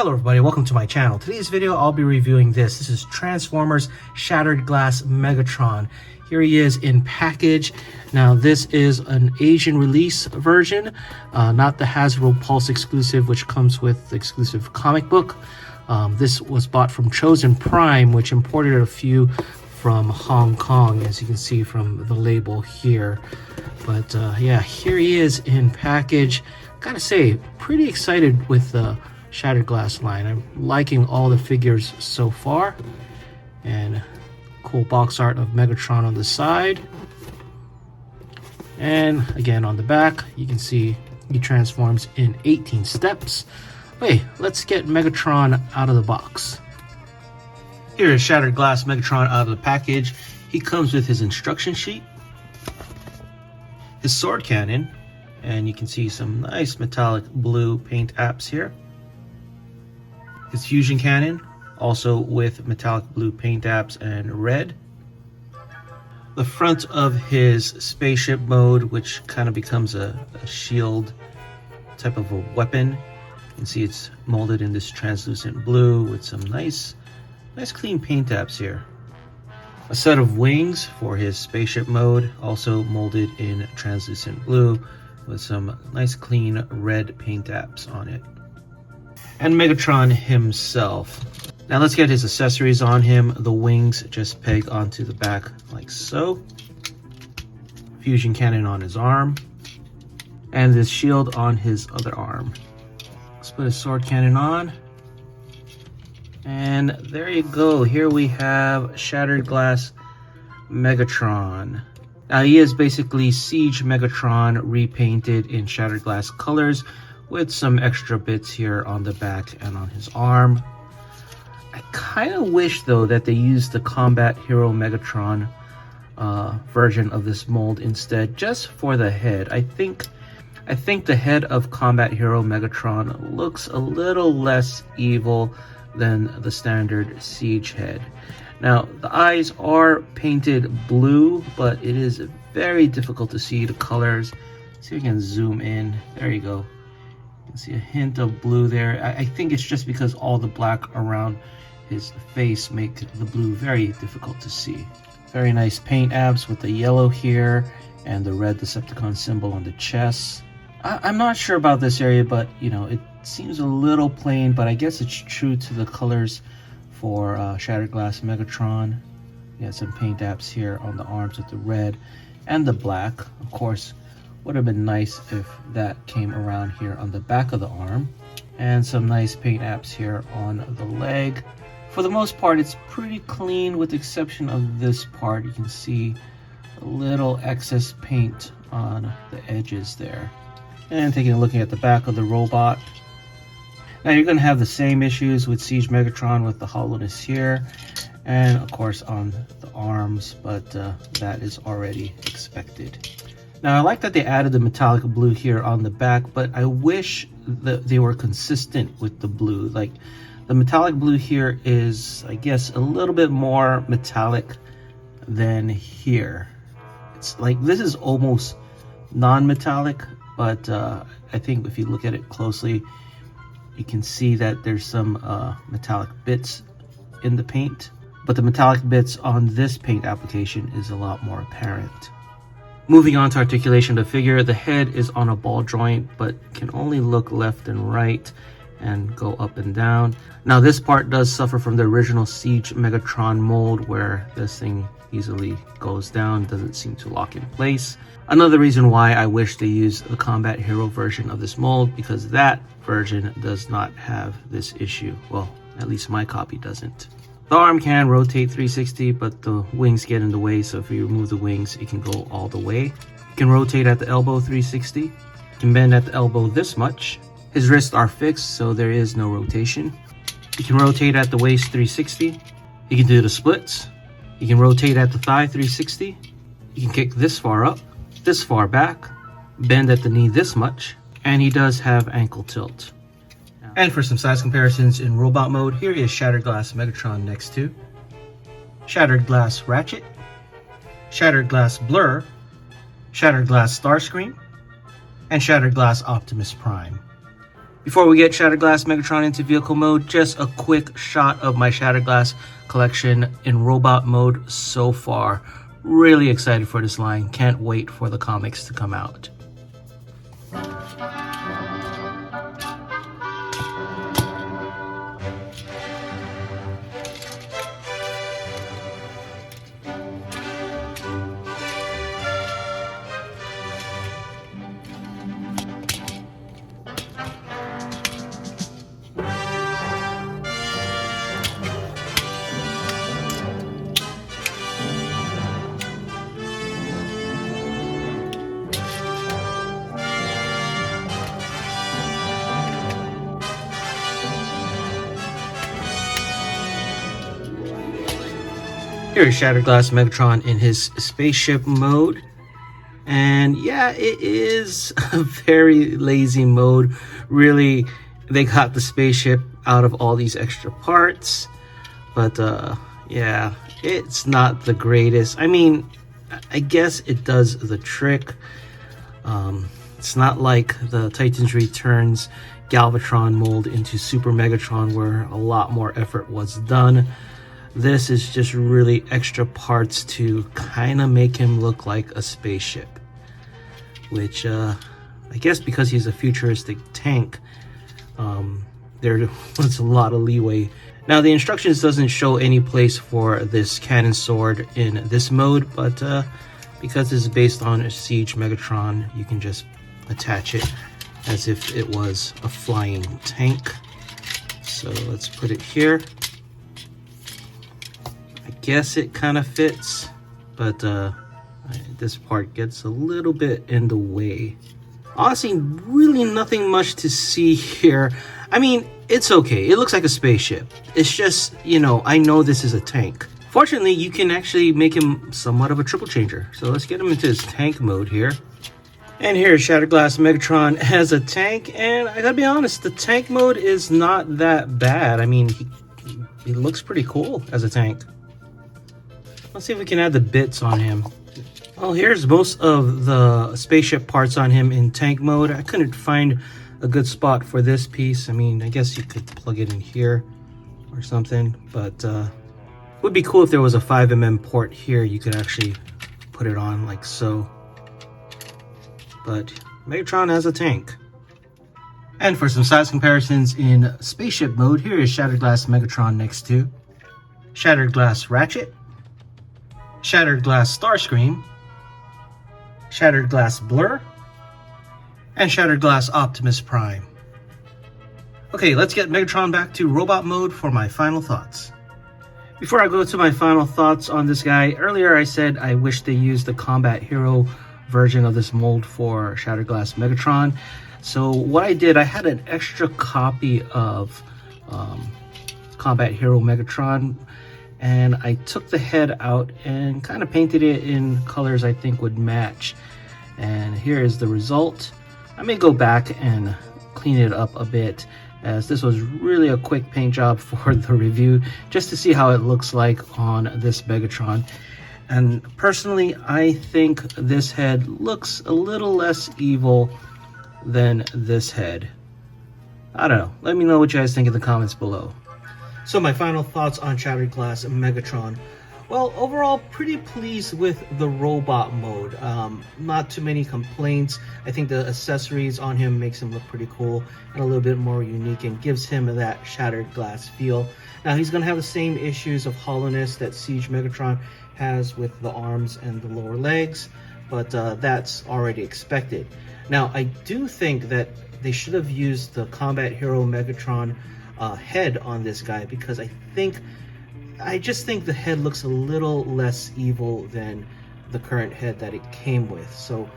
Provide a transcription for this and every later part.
Hello everybody, welcome to my channel. Today's video I'll be reviewing this. This is Transformers Shattered Glass Megatron. Here he is in package. Now this is an Asian release version, not the Hasbro Pulse exclusive which comes with the exclusive comic book. This was bought from Chosen Prime, which imported a few from Hong Kong, as you can see from the label here. But yeah, here he is in package. Gotta say, pretty excited with the Shattered Glass line. I'm liking all the figures so far. And cool box art of Megatron on the side. And again on the back, you can see he transforms in 18 steps. Wait, let's get Megatron out of the box. Here is Shattered Glass Megatron out of the package. He comes with his instruction sheet, his sword cannon, and you can see some nice metallic blue paint apps here. His fusion cannon, also with metallic blue paint apps and red. The front of his spaceship mode, which kind of becomes a shield type of a weapon. You can see it's molded in this translucent blue with some nice clean paint apps here. A set of wings for his spaceship mode, also molded in translucent blue with some nice clean red paint apps on it. And Megatron himself. Now let's get his accessories on him. The wings just peg onto the back like so. Fusion cannon on his arm. And this shield on his other arm. Let's put his sword cannon on. And there you go. Here we have Shattered Glass Megatron. Now he is basically Siege Megatron repainted in Shattered Glass colors with some extra bits here on the back and on his arm. I kind of wish though that they used the Combat Hero Megatron version of this mold instead, just for the head. I think the head of Combat Hero Megatron looks a little less evil than the standard Siege head. Now the eyes are painted blue, but it is very difficult to see the colors. See if we can zoom in. There you go. You can see a hint of blue there. I think it's just because all the black around his face make the blue very difficult to see. Very nice paint apps with the yellow here and the red Decepticon symbol on the chest. I'm not sure about this area, but you know, it seems a little plain, but I guess it's true to the colors for Shattered Glass Megatron. You got some paint apps here on the arms with the red and the black. Of course, would have been nice if that came around here on the back of the arm. And some nice paint apps here on the leg. For the most part, it's pretty clean with the exception of this part. You can see a little excess paint on the edges there. And taking a look at the back of the robot. Now you're going to have the same issues with Siege Megatron with the hollowness here. And of course on the arms, but that is already expected. Now I like that they added the metallic blue here on the back, but I wish that they were consistent with the blue. Like the metallic blue here is, I guess, a little bit more metallic than here. It's like this is almost non-metallic, but I think if you look at it closely, you can see that there's some metallic bits in the paint, but the metallic bits on this paint application is a lot more apparent. Moving on to articulation of the figure, the head is on a ball joint, but can only look left and right and go up and down. Now this part does suffer from the original Siege Megatron mold where this thing easily goes down, doesn't seem to lock in place. Another reason why I wish they used the Combat Hero version of this mold, because that version does not have this issue. Well, at least my copy doesn't. The arm can rotate 360, but the wings get in the way, so if you remove the wings, it can go all the way. You can rotate at the elbow 360. You can bend at the elbow this much. His wrists are fixed, so there is no rotation. You can rotate at the waist 360. You can do the splits. You can rotate at the thigh 360. You can kick this far up, this far back, bend at the knee this much, and he does have ankle tilt. And for some size comparisons in robot mode, here is Shattered Glass Megatron next to Shattered Glass Ratchet, Shattered Glass Blur, Shattered Glass Starscream, and Shattered Glass Optimus Prime. Before we get Shattered Glass Megatron into vehicle mode, just a quick shot of my Shattered Glass collection in robot mode so far. Really excited for this line. Can't wait for the comics to come out. Here's Shattered Glass Megatron in his spaceship mode. And yeah, it is a very lazy mode. Really, they got the spaceship out of all these extra parts. But yeah, it's not the greatest. I mean, I guess it does the trick. It's not like the Titans Returns Galvatron mold into Super Megatron where a lot more effort was done. This is just really extra parts to kind of make him look like a spaceship. Which, I guess because he's a futuristic tank, there was a lot of leeway. Now, the instructions doesn't show any place for this cannon sword in this mode, but because it's based on a Siege Megatron, you can just attach it as if it was a flying tank. So let's put it here. I guess it kind of fits, but this part gets a little bit in the way. Honestly, really nothing much to see here. I mean, it's okay. It looks like a spaceship. It's just, you know, I know this is a tank. Fortunately, you can actually make him somewhat of a triple changer. So let's get him into his tank mode here. And here's Shattered Glass Megatron as a tank. And I gotta be honest, the tank mode is not that bad. I mean, he looks pretty cool as a tank. Let's see if we can add the bits on him. Well, here's most of the spaceship parts on him in tank mode. I couldn't find a good spot for this piece. I mean, I guess you could plug it in here or something, but it would be cool if there was a 5mm port here. You could actually put it on like so. But Megatron as a tank. And for some size comparisons in spaceship mode, here is Shattered Glass Megatron next to Shattered Glass Ratchet, Shattered Glass Starscream, Shattered Glass Blur, and Shattered Glass Optimus Prime. Okay, let's get Megatron back to robot mode for my final thoughts. Before I go to my final thoughts on this guy, earlier I said I wish they used the Combat Hero version of this mold for Shattered Glass Megatron. So what I did, I had an extra copy of Combat Hero Megatron, and I took the head out and kind of painted it in colors I think would match. And here is the result. I may go back and clean it up a bit, as this was really a quick paint job for the review, just to see how it looks like on this Megatron. And personally, I think this head looks a little less evil than this head. I don't know. Let me know what you guys think in the comments below. So my final thoughts on Shattered Glass Megatron. Well, overall, pretty pleased with the robot mode. Not too many complaints. I think the accessories on him makes him look pretty cool and a little bit more unique and gives him that Shattered Glass feel. Now, he's going to have the same issues of hollowness that Siege Megatron has with the arms and the lower legs, but that's already expected. Now, I do think that they should have used the Combat Hero Megatron head on this guy, because I just think the head looks a little less evil than the current head that it came with. So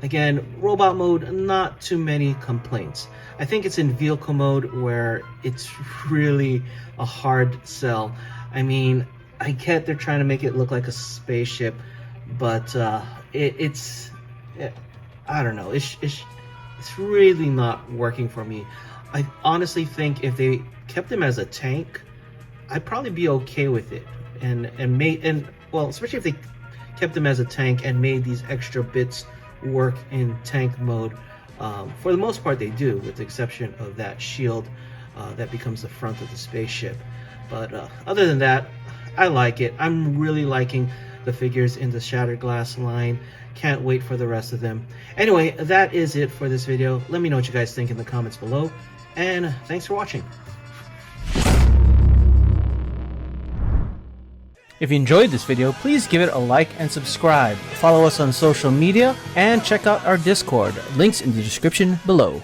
again, robot mode, not too many complaints. I think it's in vehicle mode where it's really a hard sell. I mean, I get they're trying to make it look like a spaceship, but it's I don't know, it's really not working for me. I honestly think if they kept him as a tank, I'd probably be okay with it, and well, especially if they kept him as a tank and made these extra bits work in tank mode. For the most part, they do, with the exception of that shield that becomes the front of the spaceship. But other than that, I like it. I'm really liking the figures in the Shattered Glass line. Can't wait for the rest of them. Anyway, that is it for this video. Let me know what you guys think in the comments below, and thanks for watching. If you enjoyed this video, please give it a like and subscribe. Follow us on social media and check out our Discord. Links in the description below.